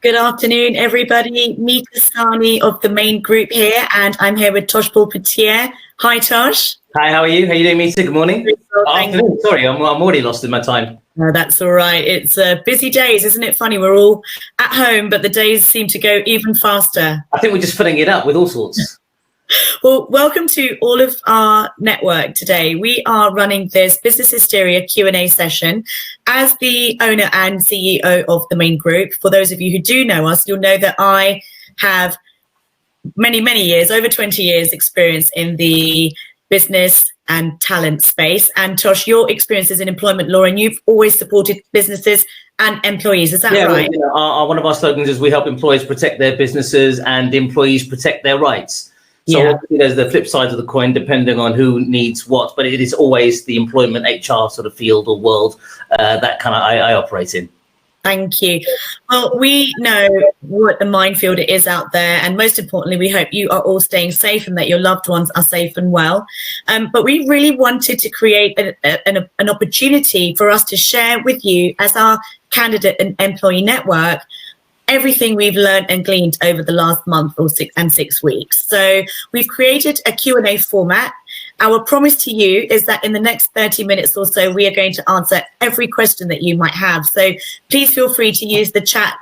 Good afternoon, everybody. Meeta, Sahni of the main group here, and I'm here with Tosh Polpitye. Hi, Tosh. Hi, how are you? How are you doing, Meeta? Good morning. Afternoon. Sorry, I'm already lost in my time. No, that's all right. It's busy days, isn't it funny? We're all at home, but the days seem to go even faster. I think we're just filling it up with all sorts. Well, welcome to all of our network today. We are running this Business Hysteria Q&A session as the owner and CEO of the main group. For those of you who do know us, you'll know that I have many years, over 20 years experience in the business and talent space. And Tosh, your experience is in employment law, and you've always supported businesses and employees. Is that right? Well, one of our slogans is we help employees protect their businesses and employees protect their rights. So there's the flip side of the coin, depending on who needs what, but it is always the employment HR sort of field or world that kind of I operate in. Thank you. Well, we know what a minefield it is out there, and most importantly, we hope you are all staying safe and that your loved ones are safe and well. But we really wanted to create an opportunity for us to share with you, as our candidate and employee network, everything we've learned and gleaned over the last month or 6 weeks. So we've created a Q&A format. Our promise to you is that in the next 30 minutes or so, we are going to answer every question that you might have. So please feel free to use the chat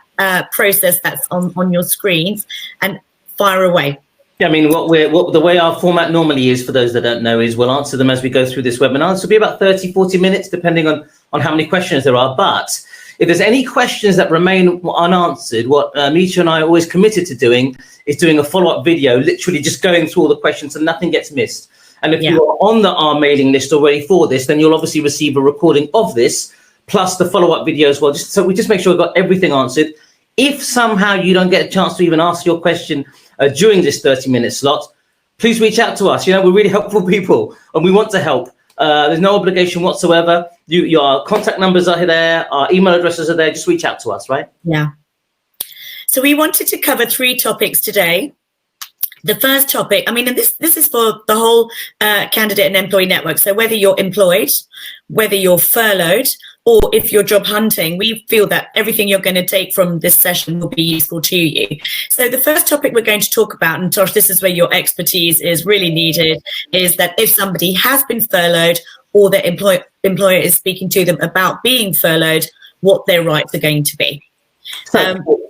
process that's on your screens and fire away. Yeah, I mean, the way our format normally is, for those that don't know, is we'll answer them as we go through this webinar. This will be about 30, 40 minutes, depending on how many questions there are. But if there's any questions that remain unanswered, what Meeta and I are always committed to doing is doing a follow-up video, literally just going through all the questions so nothing gets missed. And if you are on our mailing list already for this, then you'll obviously receive a recording of this, plus the follow-up video as well. So we just make sure we've got everything answered. If somehow you don't get a chance to even ask your question during this 30-minute slot, please reach out to us. You know, we're really helpful people and we want to help. There's no obligation whatsoever. Your contact numbers are there, our email addresses are there. Just reach out to us, right? Yeah. So we wanted to cover 3 topics today. The first topic, I mean, and this is for the whole candidate and employee network. So whether you're employed, whether you're furloughed, or if you're job hunting, we feel that everything you're going to take from this session will be useful to you. So the first topic we're going to talk about, and Tosh, this is where your expertise is really needed, is that if somebody has been furloughed or their employer is speaking to them about being furloughed, what their rights are going to be.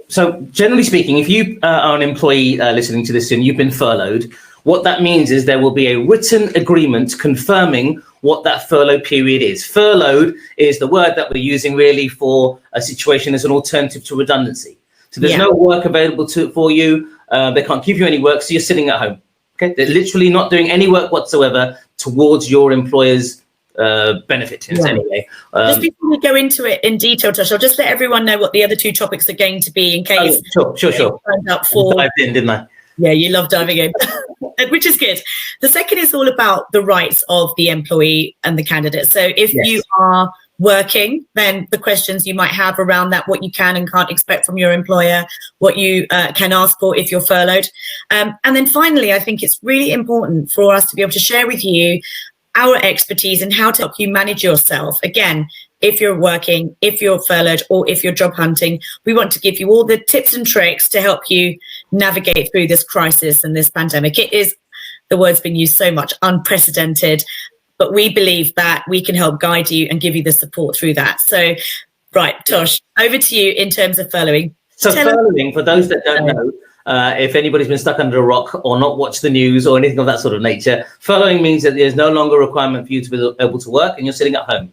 So generally speaking, if you are an employee listening to this and you've been furloughed, what that means is there will be a written agreement confirming what that furlough period is. Furloughed is the word that we're using really for a situation as an alternative to redundancy. So there's no work available for you. They can't give you any work, so you're sitting at home. Okay, they're literally not doing any work whatsoever towards your employer's benefit in any way. Just before we go into it in detail, Tosh, I'll just let everyone know what the other 2 topics are going to be in case. Sure. I dived in, didn't I? Yeah, you love diving in, which is good. The second is all about the rights of the employee and the candidate. So if you are working, then the questions you might have around that, what you can and can't expect from your employer, what you can ask for if you're furloughed. And then finally, I think it's really important for us to be able to share with you our expertise and how to help you manage yourself. Again, if you're working, if you're furloughed, or if you're job hunting, we want to give you all the tips and tricks to help you navigate through this crisis and this pandemic. It is, the word's been used so much, unprecedented, but we believe that we can help guide you and give you the support through that. So, right, Tosh, over to you in terms of furloughing. So furloughing, for those that don't know, if anybody's been stuck under a rock or not watched the news or anything of that sort of nature, furloughing means that there's no longer a requirement for you to be able to work and you're sitting at home.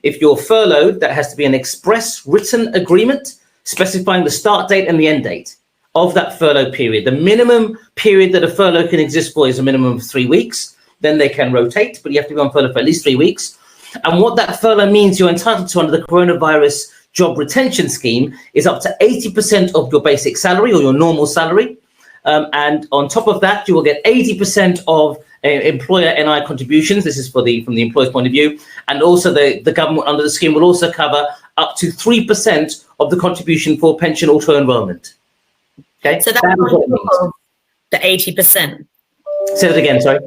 If you're furloughed, that has to be an express written agreement specifying the start date and the end date of that furlough period. The minimum period that a furlough can exist for is a minimum of 3 weeks. Then they can rotate, but you have to be on furlough for at least 3 weeks. And what that furlough means you're entitled to under the coronavirus job retention scheme is up to 80% of your basic salary or your normal salary. And on top of that, you will get 80% of employer NI contributions. This is from the employer's point of view. And also the government under the scheme will also cover up to 3% of the contribution for pension auto-enrollment. Okay, so that's on top of the 80%. Say that again, sorry.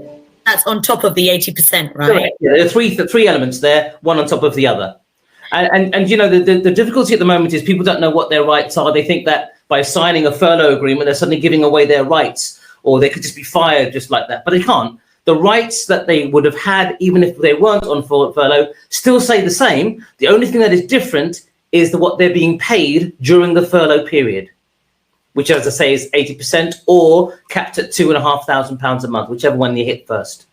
That's on top of the 80%, right? Correct. Yeah, there are three elements there, one on top of the other. And you know, the difficulty at the moment is people don't know what their rights are. They think that by signing a furlough agreement, they're suddenly giving away their rights, or they could just be fired just like that. But they can't. The rights that they would have had, even if they weren't on furlough, still stay the same. The only thing that is different is what they're being paid during the furlough period, which, as I say, is 80% or capped at £2,500 a month, whichever one you hit first.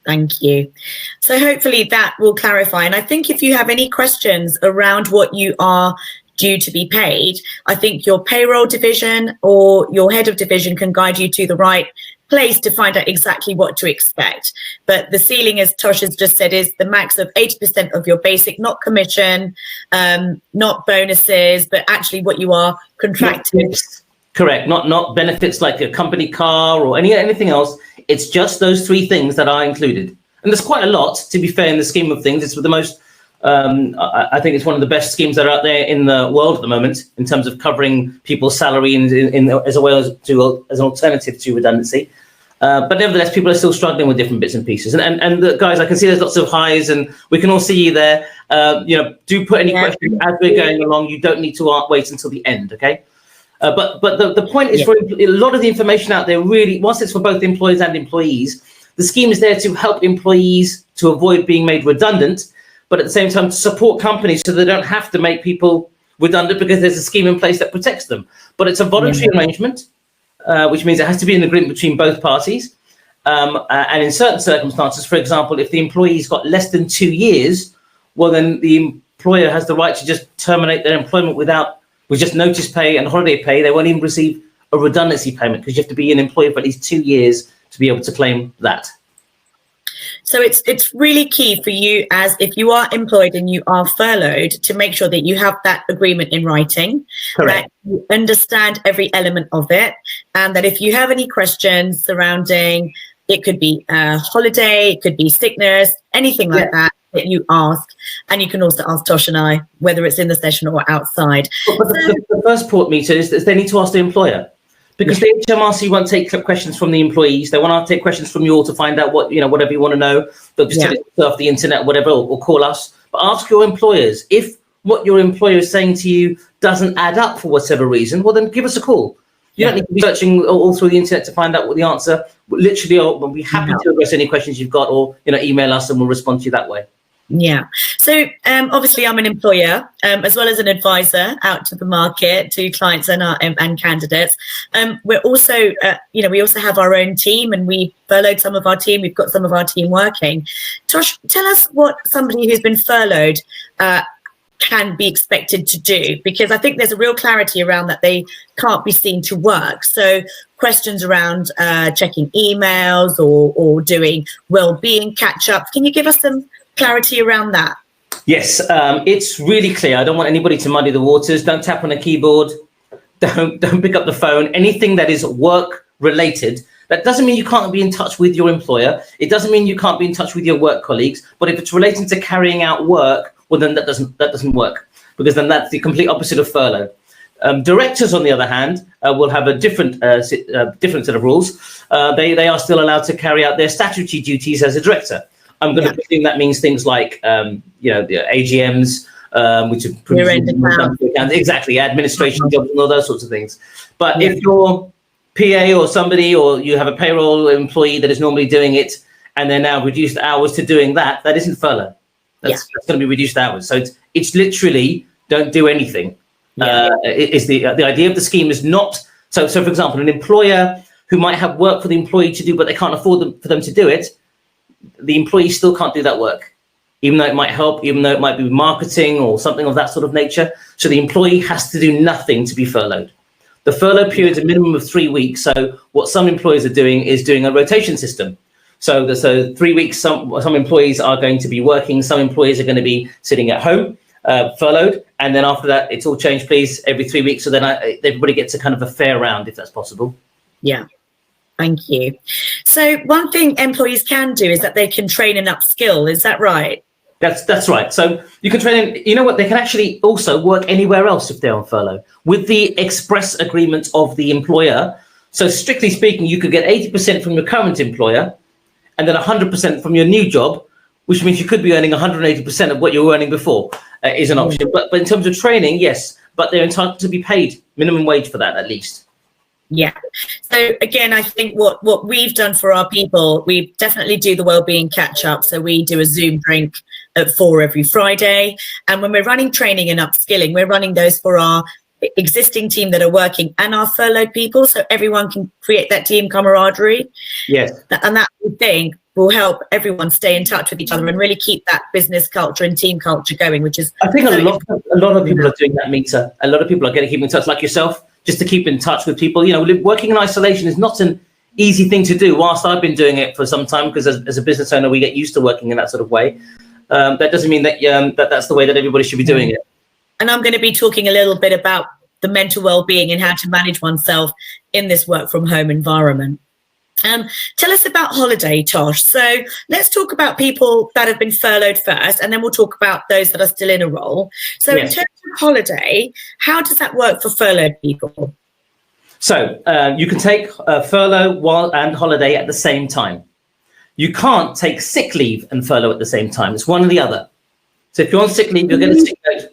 Thank you. So hopefully that will clarify. And I think if you have any questions around what you are due to be paid, I think your payroll division or your head of division can guide you to the right place to find out exactly what to expect. But the ceiling, as Tosh has just said, is the max of 80% of your basic, not commission, not bonuses, but actually what you are contracted. Correct. Not benefits like a company car or anything else. It's just those three things that are included. And there's quite a lot, to be fair, in the scheme of things. It's the most, I think it's one of the best schemes that are out there in the world at the moment in terms of covering people's salary as well as an alternative to redundancy. But nevertheless, people are still struggling with different bits and pieces. And the guys, I can see there's lots of highs, and we can all see you there. Do put any questions as we're going along. You don't need to wait until the end, okay? But the point is, for a lot of the information out there, really, once it's for both employers and employees, the scheme is there to help employees to avoid being made redundant, but at the same time to support companies so they don't have to make people redundant because there's a scheme in place that protects them. But it's a voluntary arrangement, which means it has to be an agreement between both parties. And in certain circumstances, for example, if the employee's got less than 2 years, well, then the employer has the right to just terminate their employment with just notice pay and holiday pay. They won't even receive a redundancy payment because you have to be an employee for at least 2 years to be able to claim that. So it's really key for you, as if you are employed and you are furloughed, to make sure that you have that agreement in writing, Correct. that you understand every element of it, and that if you have any questions surrounding, it could be holiday, it could be sickness, anything like that you ask. And you can also ask Tosh and I, whether it's in the session or outside. But the first port, Meeta, is they need to ask the employer. Because the HMRC won't take questions from the employees. They want to take questions from you all to find out whatever you want to know. They'll just tell it off the internet, whatever, or call us. But ask your employers. If what your employer is saying to you doesn't add up for whatever reason, well, then give us a call. You don't need to be searching all through the internet to find out what the answer. Literally, we'll be happy to address any questions you've got, or email us and we'll respond to you that way. Yeah. So obviously I'm an employer as well as an advisor out to the market, to clients and candidates. We're also, we also have our own team, and we furloughed some of our team. We've got some of our team working. Tosh, tell us what somebody who's been furloughed can be expected to do, because I think there's a real clarity around that they can't be seen to work. So questions around checking emails or doing well-being catch-up. Can you give us some clarity around that? Yes, it's really clear. I don't want anybody to muddy the waters. Don't tap on a keyboard. Don't pick up the phone. Anything that is work related. That doesn't mean you can't be in touch with your employer. It doesn't mean you can't be in touch with your work colleagues. But if it's relating to carrying out work, well, then that doesn't work, because then that's the complete opposite of furlough. Directors, on the other hand, will have a different set of rules. They are still allowed to carry out their statutory duties as a director. I'm going to presume that means things like, the AGMs, which are exactly administration jobs and all those sorts of things. But if you're PA or somebody, or you have a payroll employee that is normally doing it, and they're now reduced hours to doing that, that isn't furlough. That's going to be reduced hours. So it's literally don't do anything. Is the idea of the scheme is not so. For example, an employer who might have work for the employee to do, but they can't afford for them to do it, the employee still can't do that work, even though it might help, even though it might be marketing or something of that sort of nature. So the employee has to do nothing to be furloughed. The furlough period is a minimum of 3 weeks. So what some employers are doing is doing a rotation system. So 3 weeks, some employees are going to be working, some employees are going to be sitting at home, furloughed, and then after that, it's all changed, please, every 3 weeks. So then everybody gets a kind of a fair round, if that's possible. Yeah. Thank you. So one thing employees can do is that they can train and upskill. Is that right? That's right. So you can train, you know what, they can actually also work anywhere else if they're on furlough with the express agreement of the employer. So strictly speaking, you could get 80% from your current employer and then 100% from your new job, which means you could be earning 180% of what you were earning before, is an option. But in terms of training, yes, but they're entitled to be paid minimum wage for that at least. Yeah. So again, I think what we've done for our people, we definitely do the wellbeing catch up. So we do a Zoom drink at 4 every Friday. And when we're running training and upskilling, we're running those for our existing team that are working and our furloughed people. So everyone can create that team camaraderie. Yes. And that, we think, will help everyone stay in touch with each other and really keep that business culture and team culture going, which is... I think a lot of people are doing that, Meeta. A lot of people are keeping in touch, like yourself, just to keep in touch with people. You know, working in isolation is not an easy thing to do. Whilst I've been doing it for some time, because as a business owner, we get used to working in that sort of way. That doesn't mean that that's the way that everybody should be doing it. And I'm going to be talking a little bit about the mental well-being and how to manage oneself in this work from home environment. Tell us about holiday, Tosh. So let's talk about people that have been furloughed first, and then we'll talk about those that are still in a role. So in terms of holiday, how does that work for furloughed people? So you can take furlough and holiday at the same time. You can't take sick leave and furlough at the same time. It's one or the other. So if you're on sick leave, you'll get a sick note,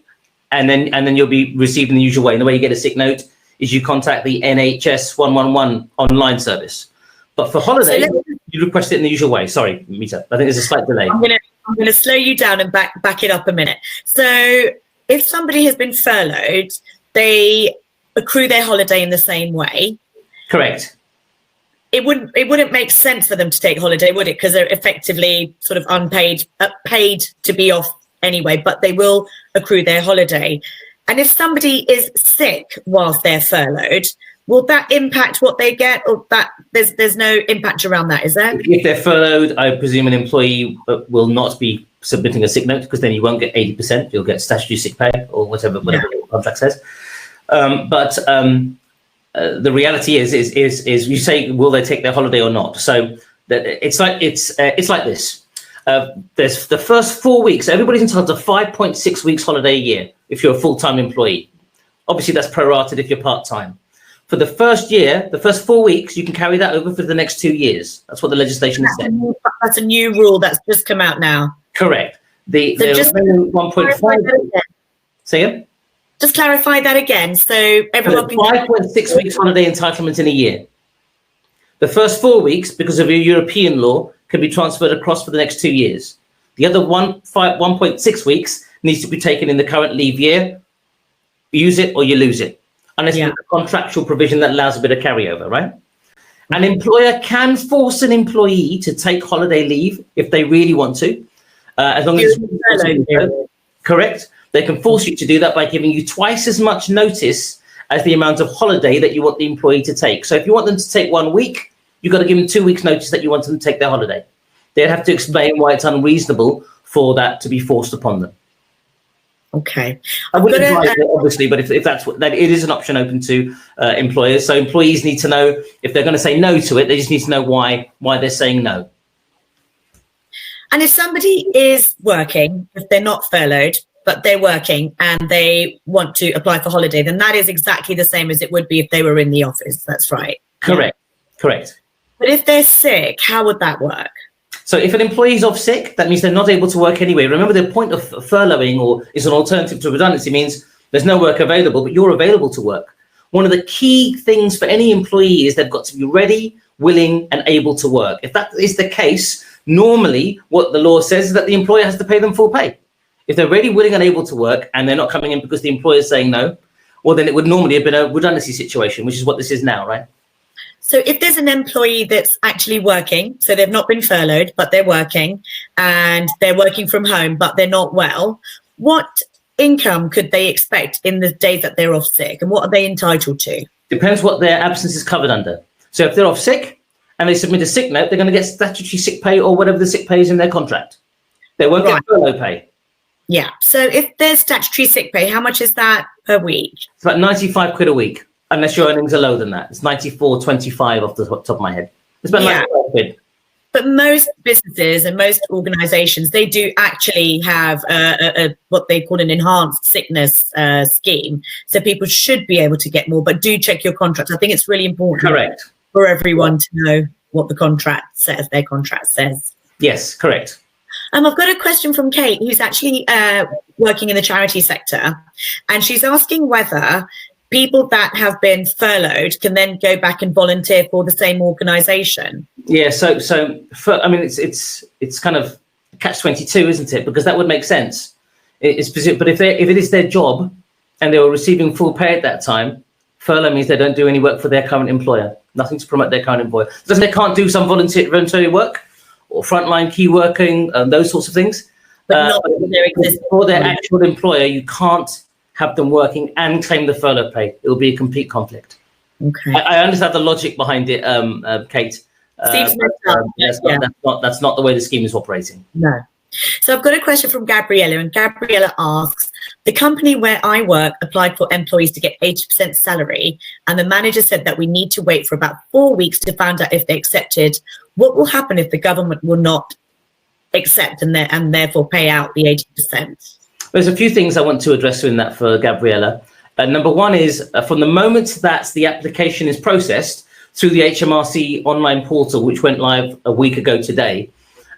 and then you'll be receiving the usual way. And the way you get a sick note is you contact the NHS 111 online service. But for holiday, you request it in the usual way. Sorry, Meeta, I think there's a slight delay. I'm going to slow you down and back it up a minute. So if somebody has been furloughed, they accrue their holiday in the same way. Correct. It wouldn't make sense for them to take holiday, would it? Because they're effectively sort of unpaid, paid to be off anyway, but they will accrue their holiday. And if somebody is sick whilst they're furloughed, will that impact what they get, or that there's no impact around that, is there? If they're furloughed, I presume an employee will not be submitting a sick note, because then you won't get 80%. You'll get statutory sick pay or whatever the contract says. But the reality is you say, will they take their holiday or not? So it's like this. There's the first 4 weeks. Everybody's entitled to 5.6 weeks holiday a year if you're a full-time employee. Obviously, that's prorated if you're part-time. For the first year, the first 4 weeks, you can carry that over for the next 2 years. That's what the legislation has said. That's a new rule that's just come out now. Correct. The just 1.5. Say again? Just clarify that again. So everyone can 5.6 weeks holiday entitlement in a year. The first 4 weeks, because of your European law, can be transferred across for the next 2 years. The other 1.6 weeks needs to be taken in the current leave year. Use it or you lose it. Unless there's a contractual provision that allows a bit of carryover, right? An employer can force an employee to take holiday leave if they really want to, as long as it's correct. They can force you to do that by giving you twice as much notice as the amount of holiday that you want the employee to take. So if you want them to take 1 week, you've got to give them 2 weeks notice that you want them to take their holiday. They'd have to explain why it's unreasonable for that to be forced upon them. Okay. I wouldn't advise it, obviously, but if that's what that, it is an option open to employers. So employees need to know if they're going to say no to it. They just need to know why they're saying no. And if somebody is working, if they're not furloughed, but they're working and they want to apply for holiday, then that is exactly the same as it would be if they were in the office. That's right. Correct. Correct. But if they're sick, how would that work? So if an employee is off sick, that means they're not able to work anyway. Remember, the point of furloughing or is an alternative to redundancy means there's no work available, but you're available to work. One of the key things for any employee is they've got to be ready, willing, and able to work. If that is the case, normally what the law says is that the employer has to pay them full pay. If they're ready, willing, and able to work, and they're not coming in because the employer is saying no, well, then it would normally have been a redundancy situation, which is what this is now, right? So if there's an employee that's actually working, so they've not been furloughed, but they're working, and they're working from home, but they're not well, what income could they expect in the days that they're off sick, and what are they entitled to? Depends what their absence is covered under. So if they're off sick and they submit a sick note, they're going to get statutory sick pay or whatever the sick pay is in their contract. They won't get furlough pay. Yeah. So if there's statutory sick pay, how much is that per week? It's about 95 quid a week, unless your earnings are lower than that. It's 94.25 off the top of my head. It's about 95 quid. But most businesses and most organisations, they do actually have a what they call an enhanced sickness scheme. So people should be able to get more, but do check your contracts. I think it's really important for everyone to know what the contract says, their contract says. Yes, correct. I've got a question from Kate, who's actually working in the charity sector, and she's asking whether people that have been furloughed can then go back and volunteer for the same organisation. Yeah, I mean, it's kind of catch-22, isn't it? Because that would make sense. But if it is their job and they were receiving full pay at that time, furlough means they don't do any work for their current employer. Nothing to promote their current employer. Doesn't they can't do some voluntary work or frontline key working, those sorts of things? But not for their existing. For their actual employer, you can't have them working and claim the furlough pay. It will be a complete conflict. Okay. I understand the logic behind it, Kate. Seems that's not the way the scheme is operating. No. So I've got a question from Gabriella, and Gabriella asks, the company where I work applied for employees to get 80% salary, and the manager said that we need to wait for about 4 weeks to find out if they accepted. What will happen if the government will not accept and therefore pay out the 80%? There's a few things I want to address in that for Gabriella. Number one is from the moment that the application is processed through the HMRC online portal, which went live a week ago today,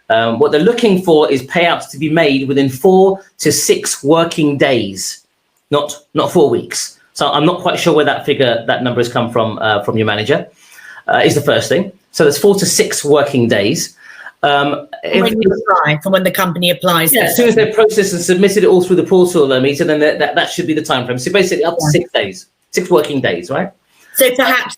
what they're looking for is payouts to be made within 4 to 6 working days, not 4 weeks. So I'm not quite sure where that number has come from your manager, is the first thing. So there's 4 to 6 working days. From when the company applies. Yeah, as soon as they've processed and submitted it all through the portal, Meeta, then that should be the time frame. So basically up to 6 days, 6 working days, right? So perhaps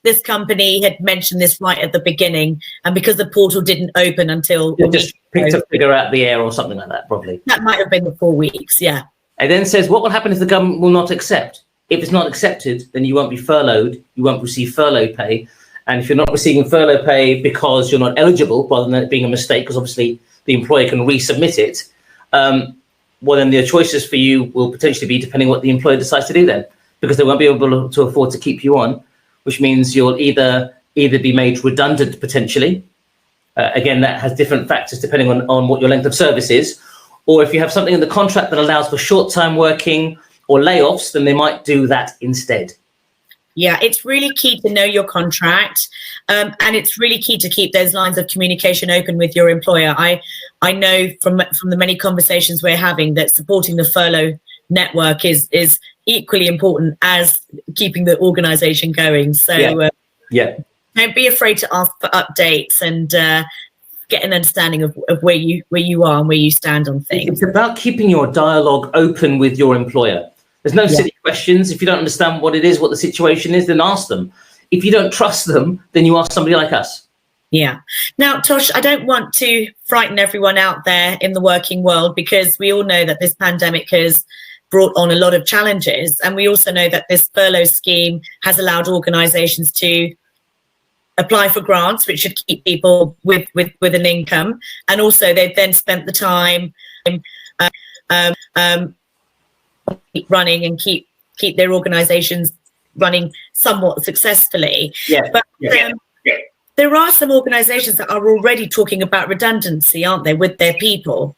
this company had mentioned this right at the beginning, and because the portal didn't open until... They just picked a figure out of the air or something like that, probably. That might have been the 4 weeks, yeah. It then says, what will happen if the government will not accept? If it's not accepted, then you won't be furloughed, you won't receive furlough pay. And if you're not receiving furlough pay because you're not eligible, rather than it being a mistake, because obviously the employer can resubmit it, well, then the choices for you will potentially be depending on what the employer decides to do then, because they won't be able to afford to keep you on, which means you'll either be made redundant potentially. Again, that has different factors depending on what your length of service is. Or if you have something in the contract that allows for short-time working or layoffs, then they might do that instead. Yeah, it's really key to know your contract, and it's really key to keep those lines of communication open with your employer. I know from the many conversations we're having that supporting the furlough network is equally important as keeping the organisation going. So don't be afraid to ask for updates and get an understanding of where you are and where you stand on things. It's about keeping your dialogue open with your employer. There's no silly questions. If you don't understand what it is, what the situation is, then ask them. If you don't trust them, then you ask somebody like us. Yeah. Now, Tosh, I don't want to frighten everyone out there in the working world, because we all know that this pandemic has brought on a lot of challenges. And we also know that this furlough scheme has allowed organisations to apply for grants, which should keep people with an income. And also they've then spent the time running and keep their organisations running somewhat successfully. There are some organisations that are already talking about redundancy, aren't they, with their people?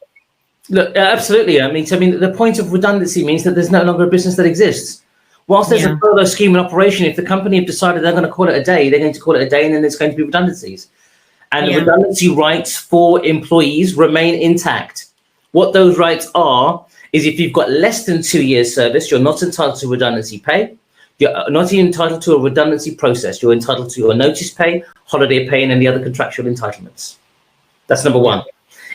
Look, absolutely. I mean, the point of redundancy means that there's no longer a business that exists. Whilst there's a furlough scheme in operation, if the company have decided they're going to call it a day, they're going to call it a day, and then there's going to be redundancies. And the redundancy rights for employees remain intact. What those rights are is if you've got less than 2 years service, you're not entitled to redundancy pay. You're not even entitled to a redundancy process. You're entitled to your notice pay, holiday pay, and any other contractual entitlements. That's number one.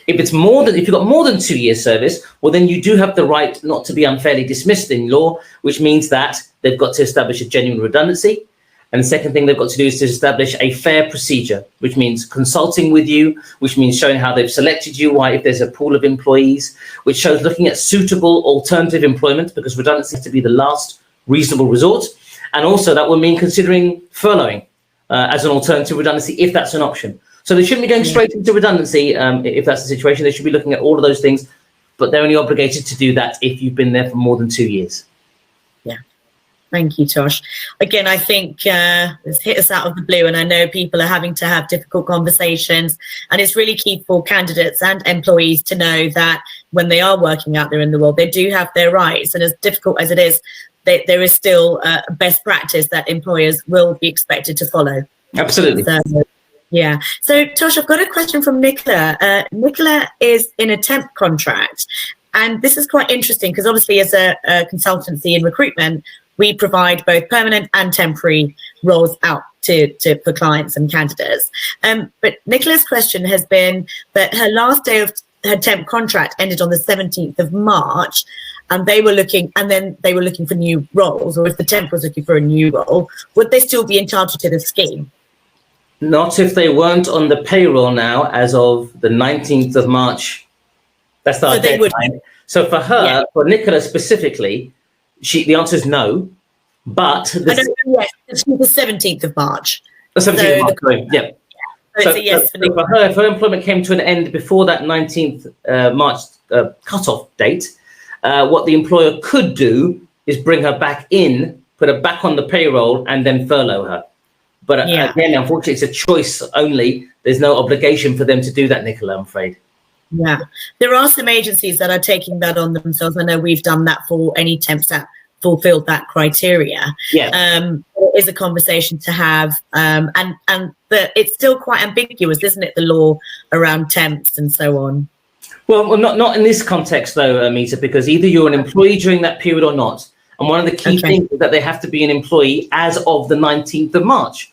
If you've got more than 2 years service, well, then you do have the right not to be unfairly dismissed in law, which means that they've got to establish a genuine redundancy. And the second thing they've got to do is to establish a fair procedure, which means consulting with you, which means showing how they've selected you, why if there's a pool of employees, which shows looking at suitable alternative employment, because redundancy has to be the last reasonable resort. And also that will mean considering furloughing as an alternative redundancy, if that's an option. So they shouldn't be going straight into redundancy if that's the situation. They should be looking at all of those things, but they're only obligated to do that if you've been there for more than 2 years. Thank you, Tosh. Again, I think it's hit us out of the blue, and I know people are having to have difficult conversations, and it's really key for candidates and employees to know that when they are working out there in the world, they do have their rights, and as difficult as it is, there is still best practice that employers will be expected to follow. Absolutely. So, Tosh, I've got a question from Nicola. Nicola is in a temp contract, And this is quite interesting because obviously as a consultancy in recruitment, we provide both permanent and temporary roles out for clients and candidates. But Nicola's question has been that her last day of her temp contract ended on the 17th of March, and they were looking for new roles, or if the temp was looking for a new role, would they still be entitled to the scheme? Not if they weren't on the payroll now as of the 19th of March. That's our deadline. So for her, for Nicola specifically, the answer is no. But it's the 17th of March. The 17th of March, sorry. Yeah. So yes, so for her, if her employment came to an end before that 19th March cutoff date, what the employer could do is bring her back in, put her back on the payroll, and then furlough her. But again, unfortunately, it's a choice only. There's no obligation for them to do that, Nicola, I'm afraid. Yeah, there are some agencies that are taking that on themselves. I know we've done that for any temps that fulfilled that criteria. It is a conversation to have, but it's still quite ambiguous, isn't it, the law around temps and so on? Well, not in this context though, Meeta, because either you're an employee during that period or not. And one of the key things is that they have to be an employee as of the 19th of March.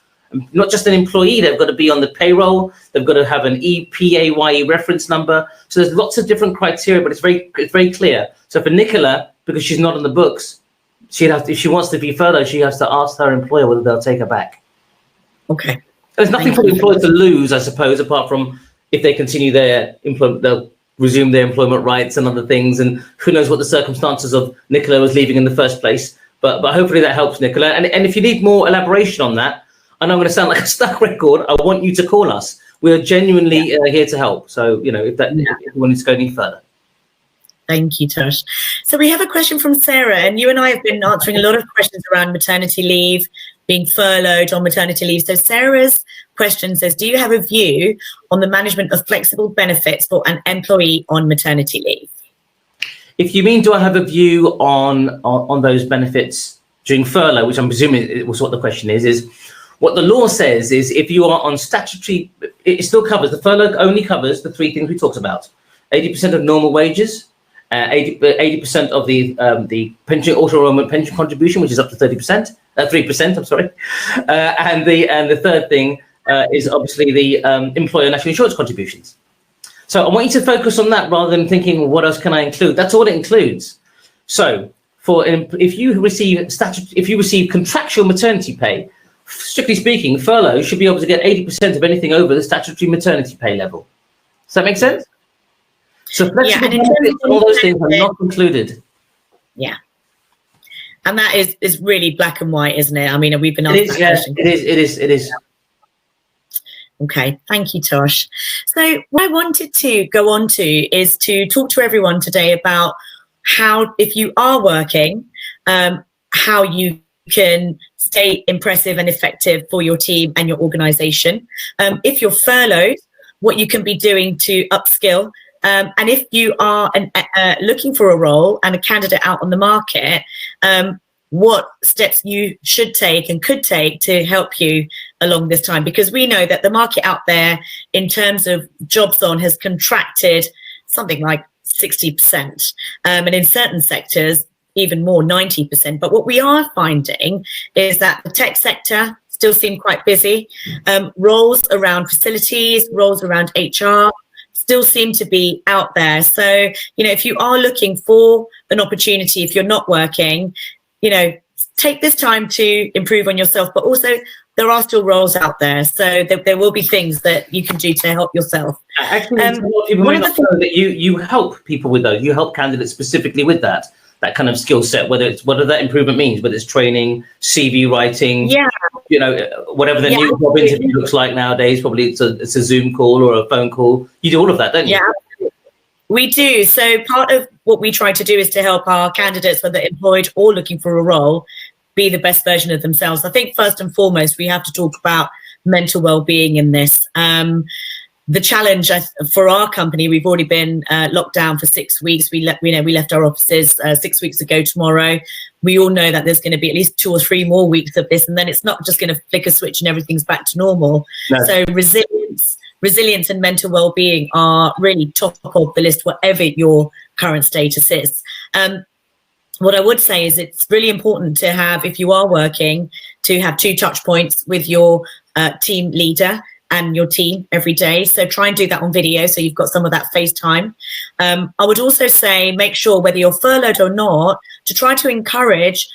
Not just an employee, they've got to be on the payroll, they've got to have an EPAYE reference number. So there's lots of different criteria, but it's very clear. So for Nicola, because she's not on the books, she'd have to, if she wants to be furloughed, she has to ask her employer whether they'll take her back. Okay. There's nothing for the employer to lose, I suppose, apart from if they continue their employment, they'll resume their employment rights and other things. And who knows what the circumstances of Nicola was leaving in the first place. But hopefully that helps, Nicola. And if you need more elaboration on that, I know I'm going to sound like a stuck record, I want you to call us. We are genuinely here to help. So, if you want to go any further. Thank you, Tosh. So we have a question from Sarah, and you and I have been answering a lot of questions around maternity leave, being furloughed on maternity leave. So Sarah's question says, do you have a view on the management of flexible benefits for an employee on maternity leave? If you mean, do I have a view on those benefits during furlough, which I'm presuming it was what the question is what the law says is if you are on statutory, it still covers, the furlough only covers the three things we talked about. 80% of normal wages, 80% of the pension auto-enrollment pension contribution, which is up to 3%, I'm sorry. And the third thing is obviously the employer national insurance contributions. So I want you to focus on that rather than thinking, well, what else can I include? That's all it includes. So if you receive contractual maternity pay, strictly speaking, furlough should be able to get 80% of anything over the statutory maternity pay level. Does that make sense? So flexible benefits, all those things are not included. Yeah. And that is really black and white, isn't it? I mean, we've been asked that question. It is. Okay, thank you, Tosh. So what I wanted to go on to is to talk to everyone today about how, if you are working, how you can stay impressive and effective for your team and your organization. If you're furloughed, what you can be doing to upskill. And if you are looking for a role and a candidate out on the market, what steps you should take and could take to help you along this time. Because we know that the market out there in terms of jobs on has contracted something like 60%. And in certain sectors, even more, 90%. But what we are finding is that the tech sector still seem quite busy. Roles around facilities, roles around HR still seem to be out there. So, if you are looking for an opportunity, if you're not working, take this time to improve on yourself, but also there are still roles out there. So there will be things that you can do to help yourself. Actually, a lot of people may not know that you help people with those. You help candidates specifically with that kind of skill set, whatever that improvement means, whether it's training, CV writing, whatever the new job interview looks like nowadays. Probably it's a Zoom call or a phone call. You do all of that, don't you? Yeah, we do. So part of what we try to do is to help our candidates, whether employed or looking for a role, be the best version of themselves. I think first and foremost, we have to talk about mental well-being in this. The challenge for our company, we've already been locked down for 6 weeks. We left our offices 6 weeks ago tomorrow. We all know that there's going to be at least 2 or 3 more weeks of this, and then it's not just going to flick a switch and everything's back to normal. No. So resilience resilience and mental well-being are really top of the list, whatever your current status is. What I would say is it's really important to have, if you are working, to have 2 touch points with your team leader and your team every day. So try and do that on video, so you've got some of that FaceTime. I would also say make sure, whether you're furloughed or not, to try to encourage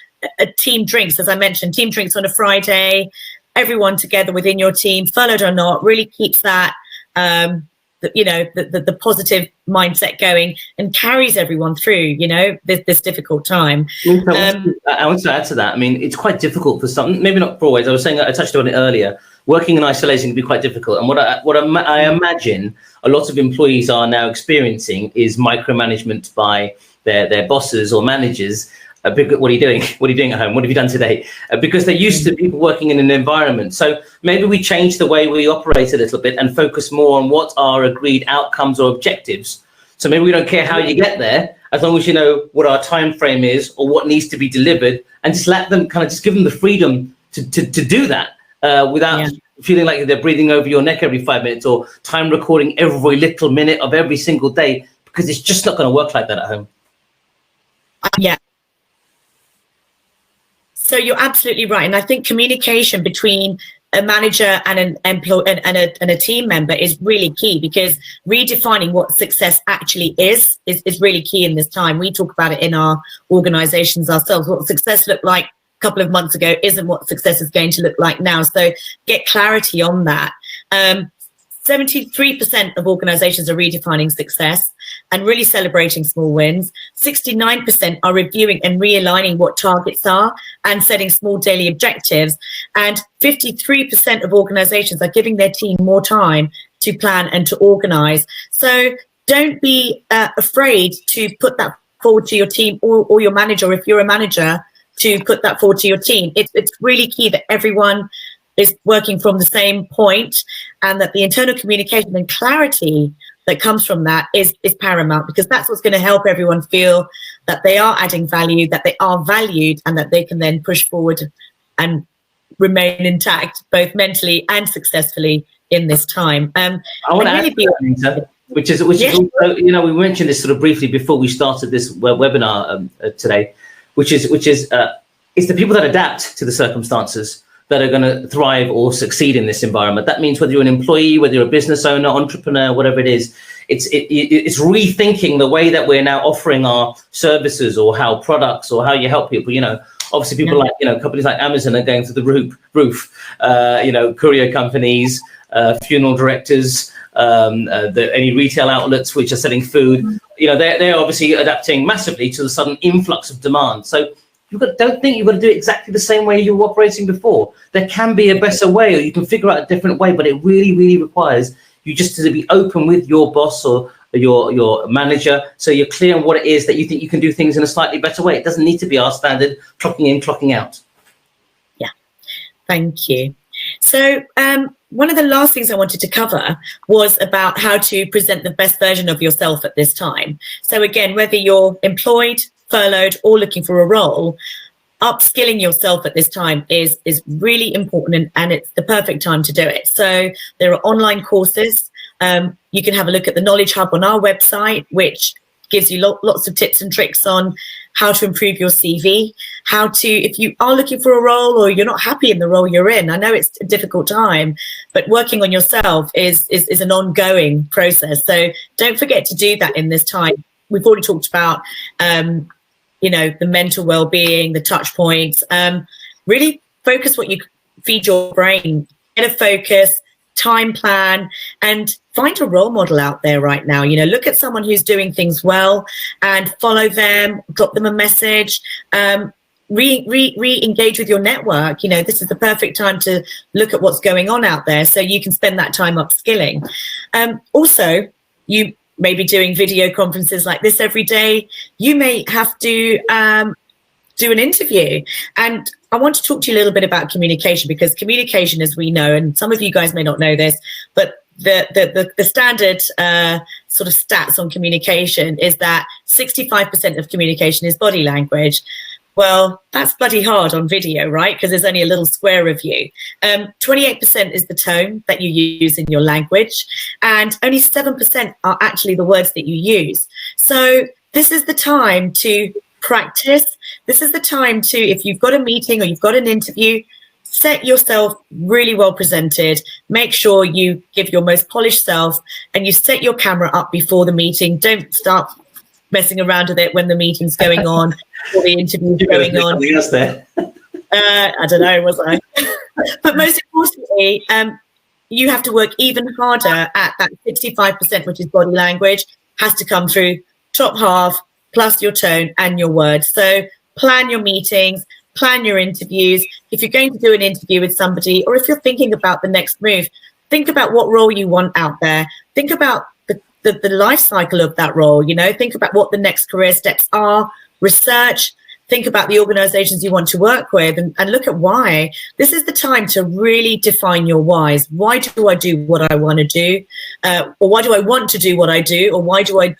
team drinks. As I mentioned, team drinks on a Friday, everyone together within your team, furloughed or not, really keeps that the positive mindset going and carries everyone through, this difficult time. I want to add to that. I mean, it's quite difficult for some, maybe not for always. I was saying, I touched on it earlier. Working in isolation can be quite difficult. And what I imagine a lot of employees are now experiencing is micromanagement by their bosses or managers. What are you doing? What are you doing at home? What have you done today? Because they're used to people working in an environment. So maybe we change the way we operate a little bit and focus more on what are agreed outcomes or objectives. So maybe we don't care how you get there, as long as you know what our time frame is or what needs to be delivered, and just let them just give them the freedom to do that without feeling like they're breathing over your neck every 5 minutes or time recording every little minute of every single day, because it's just not going to work like that at home. Yeah. So you're absolutely right. And I think communication between a manager and an employee and a team member is really key, because redefining what success actually is really key in this time. We talk about it in our organizations ourselves. What success looked like a couple of months ago isn't what success is going to look like now. So get clarity on that. 73% of organizations are redefining success and really celebrating small wins. 69% are reviewing and realigning what targets are and setting small daily objectives. And 53% of organizations are giving their team more time to plan and to organize. So don't be afraid to put that forward to your team or your manager, if you're a manager, to put that forward to your team. It's really key that everyone is working from the same point, and that the internal communication and clarity that comes from that is paramount, because that's what's going to help everyone feel that they are adding value, that they are valued, and that they can then push forward and remain intact, both mentally and successfully in this time. I want to add to that, Meeta, which is also, we mentioned this sort of briefly before we started this webinar today, which is it's the people that adapt to the circumstances that are going to thrive or succeed in this environment. That means whether you're an employee, whether you're a business owner, entrepreneur, whatever it is, it's rethinking the way that we're now offering our services or how products or how you help people. Obviously people like, companies like Amazon are going through the roof, courier companies, funeral directors, any retail outlets which are selling food, they're obviously adapting massively to the sudden influx of demand. So don't think you've got to do it exactly the same way you were operating before. There can be a better way, or you can figure out a different way, but it really, really requires you just to be open with your boss or your manager, so you're clear on what it is that you think you can do things in a slightly better way. It doesn't need to be our standard clocking in, clocking out. Yeah, thank you. So one of the last things I wanted to cover was about how to present the best version of yourself at this time. So again, whether you're employed, furloughed, or looking for a role, upskilling yourself at this time is really important, and it's the perfect time to do it. So there are online courses. You can have a look at the Knowledge Hub on our website, which gives you lots of tips and tricks on how to improve your CV, how to, if you are looking for a role or you're not happy in the role you're in. I know it's a difficult time, but working on yourself is an ongoing process. So don't forget to do that in this time. We've already talked about the mental well-being, the touch points. Really focus what you feed your brain. Get a focus, time plan, and find a role model out there right now. Look at someone who's doing things well and follow them, drop them a message, re-engage with your network. This is the perfect time to look at what's going on out there, so you can spend that time upskilling. Also, you may be doing video conferences like this every day. You may have to do an interview. And I want to talk to you a little bit about communication, because communication, as we know, and some of you guys may not know this, but the standard sort of stats on communication is that 65% of communication is body language. Well, that's bloody hard on video, right? Because there's only a little square of you. 28% is the tone that you use in your language, and only 7% are actually the words that you use. So this is the time to practice. This is the time to, if you've got a meeting or you've got an interview, set yourself really well presented. Make sure you give your most polished self, and you set your camera up before the meeting. Don't start messing around with it when the meeting's going on or the interview's going on. I don't know, was I? But most importantly, you have to work even harder at that 65%, which is body language, has to come through top half, plus your tone and your words. So plan your meetings, plan your interviews. If you're going to do an interview with somebody, or if you're thinking about the next move, think about what role you want out there. Think about the life cycle of that role, think about what the next career steps are, research, think about the organizations you want to work with, and look at why. This is the time to really define your whys. Why do I do what I want to do? Or why do I want to do what I do? Or why do I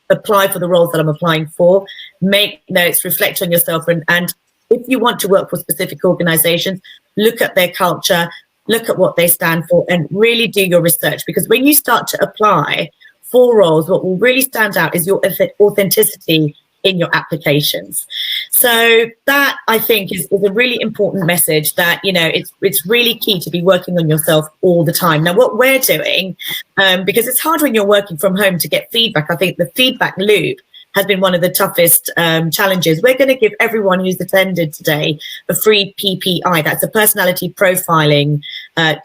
apply for the roles that I'm applying for? Make notes, reflect on yourself, and if you want to work for specific organizations, look at their culture, look at what they stand for, and really do your research. Because when you start to apply for roles, what will really stand out is your authenticity in your applications. So that, I think, is a really important message, that it's really key to be working on yourself all the time. Now, what we're doing, because it's hard when you're working from home to get feedback, I think the feedback loop has been one of the toughest challenges. We're going to give everyone who's attended today a free PPI. That's a personality profiling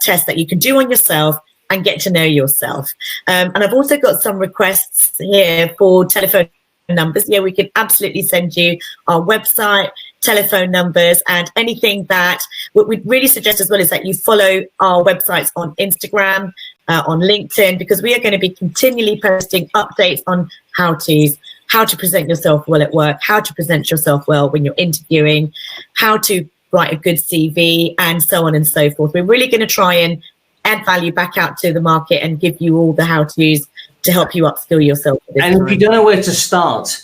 test that you can do on yourself and get to know yourself. And I've also got some requests here for telephone numbers. Yeah, we can absolutely send you our website, telephone numbers, and anything that what we'd really suggest as well is that you follow our websites on Instagram, on LinkedIn, because we are going to be continually posting updates on how-tos, how to present yourself well at work, how to present yourself well when you're interviewing, how to write a good CV, and so on and so forth. We're really going to try and add value back out to the market and give you all the how-tos to help you upskill yourself. And if you don't know where to start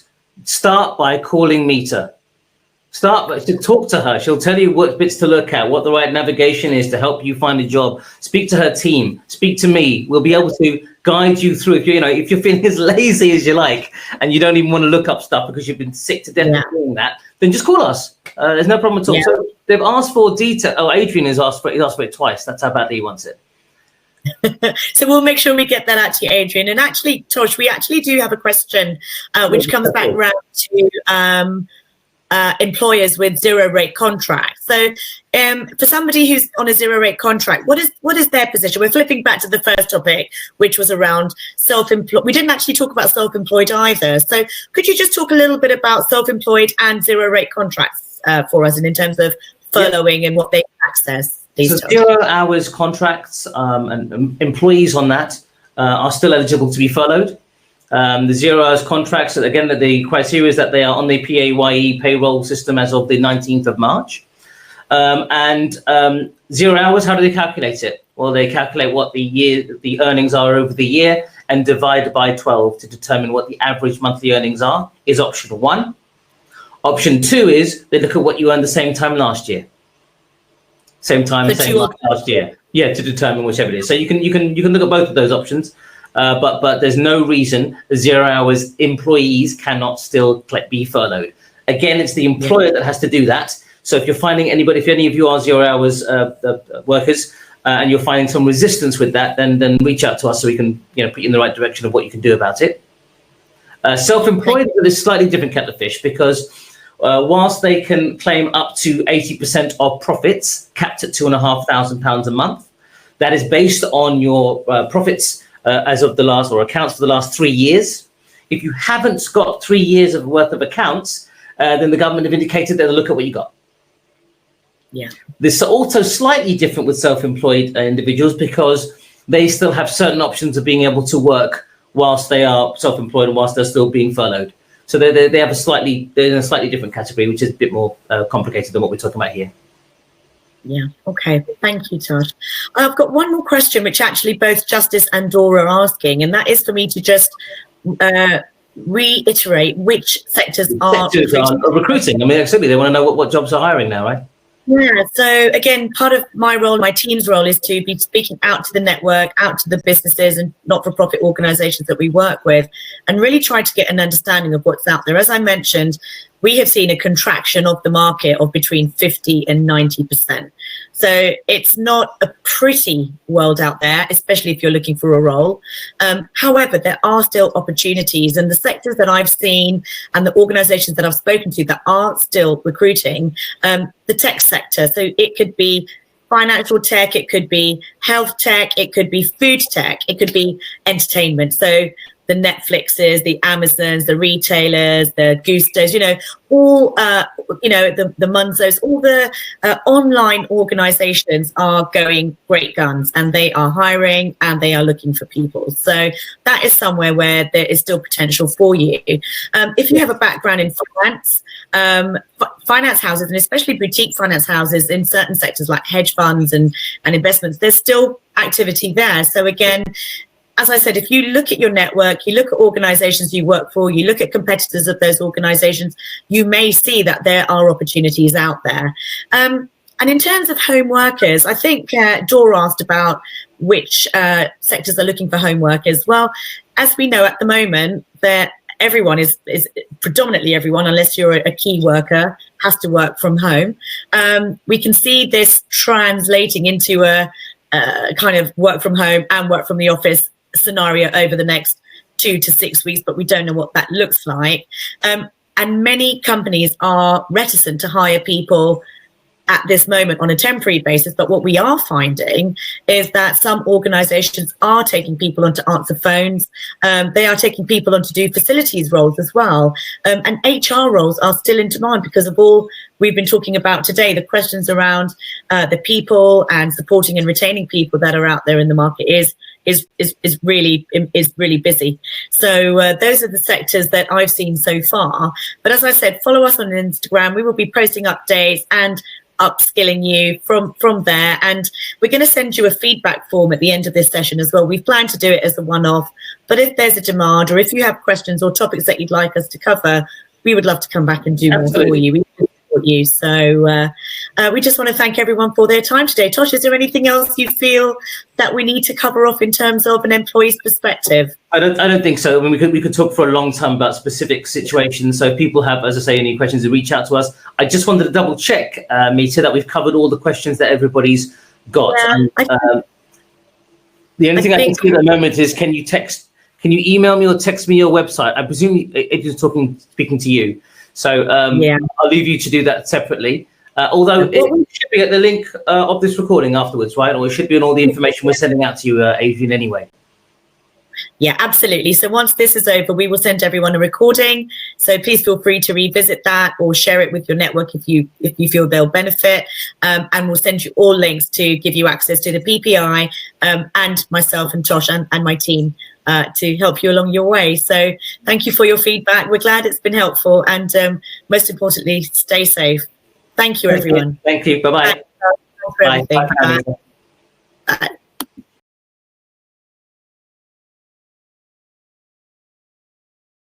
by calling Meeta. Talk to her. She'll tell you what bits to look at, what the right navigation is to help you find a job. Speak to her team. Speak to me. We'll be able to guide you through. If you're feeling as lazy as you like and you don't even want to look up stuff because you've been sick to death of doing that, then just call us. There's no problem at all. Yeah. So they've asked for detail. Oh, Adrian has asked for it twice. That's how badly he wants it. So we'll make sure we get that out to you, Adrian. And actually, Tosh, we actually do have a question which comes back round to employers with zero rate contracts. So for somebody who's on a zero rate contract, what is their position? We're flipping back to the first topic, which was around self-employed. We didn't actually talk about self-employed either. So could you just talk a little bit about self-employed and zero rate contracts for us, and in terms of furloughing and what they can access? So 0 hours contracts and employees on that are still eligible to be furloughed. The 0 hours contracts, again, the criteria is that they are on the PAYE payroll system as of the 19th of March. 0 hours, how do they calculate it? Well, they calculate what the earnings are over the year and divide by 12 to determine what the average monthly earnings are, is option 1. Option 2 is they look at what you earned the same time last year. Same time last year. Yeah, to determine whichever it is. So you can look at both of those options. But there's no reason the 0 hours employees cannot still be furloughed. Again, it's the employer that has to do that. So if you're finding if any of you are 0 hours workers and you're finding some resistance with that, then reach out to us so we can put you in the right direction of what you can do about it. Self-employed is a slightly different kettle of fish, because whilst they can claim up to 80% of profits, capped at £2,500 a month, that is based on your profits as of the last, or accounts for the last 3 years. If you haven't got 3 years of worth of accounts, then the government have indicated they'll look at what you got. Yeah. This is also slightly different with self-employed individuals, because they still have certain options of being able to work whilst they are self-employed and whilst they're still being furloughed. So they're in a slightly different category, which is a bit more complicated than what we're talking about here. Yeah. Okay. Thank you, Tosh. I've got one more question, which actually both Justice and Dora are asking, and that is for me to just reiterate which sectors are recruiting. I mean, absolutely, they want to know what jobs are hiring now, right? Yeah, so again, part of my role, my team's role, is to be speaking out to the network, out to the businesses and not-for-profit organisations that we work with, and really try to get an understanding of what's out there. As I mentioned, we have seen a contraction of the market of between 50 and 90%. So it's not a pretty world out there, especially if you're looking for a role. However, there are still opportunities, and the sectors that I've seen and the organizations that I've spoken to that are still recruiting, the tech sector. So it could be financial tech, it could be health tech, it could be food tech, it could be entertainment. So the Netflixes, the Amazons, the retailers, the Gustos, all, the Munzos, all the online organizations are going great guns, and they are hiring and they are looking for people. So that is somewhere where there is still potential for you. If you have a background in finance, finance houses, and especially boutique finance houses in certain sectors like hedge funds and investments, there's still activity there. So again, as I said, if you look at your network, you look at organizations you work for, you look at competitors of those organizations, you may see that there are opportunities out there. And in terms of home workers, I think Dora asked about which sectors are looking for home workers. Well, as we know at the moment, that everyone is predominantly everyone, unless you're a key worker, has to work from home. We can see this translating into a kind of work from home and work from the office scenario over the next 2 to 6 weeks, but we don't know what that looks like. And many companies are reticent to hire people at this moment on a temporary basis. But what we are finding is that some organizations are taking people on to answer phones. They are taking people on to do facilities roles as well. And HR roles are still in demand because of all we've been talking about today, the questions around the people and supporting and retaining people that are out there in the market is really busy. So those are the sectors that I've seen so far. But as I said, follow us on Instagram. We will be posting updates and upskilling you from there, and we're going to send you a feedback form at the end of this session as well. We've planned to do it as a one-off, but if there's a demand or if you have questions or topics that you'd like us to cover, we would love to come back and do more for you. We support you. So we just want to thank everyone for their time today. Tosh, is there anything else you feel that we need to cover off in terms of an employee's perspective? I don't think so. I mean, we could talk for a long time about specific situations. So if people have, as I say, any questions, reach out to us. I just wanted to double check, Meeta, that we've covered all the questions that everybody's got. Yeah, and, the only thing I can see at the moment is, can you email me or text me your website? I presume it is speaking to you. So yeah. I'll leave you to do that separately. Although it should be at the link of this recording afterwards, right? Or it should be on all the information we're sending out to you, Adrian, anyway. Yeah, absolutely. So once this is over, we will send everyone a recording. So please feel free to revisit that or share it with your network if you feel they'll benefit. And we'll send you all links to give you access to the PPI and myself and Tosh and my team to help you along your way. So thank you for your feedback. We're glad it's been helpful, and most importantly, stay safe. Thank you, everyone. Thank you. Bye-bye. Thanks for everything. Bye.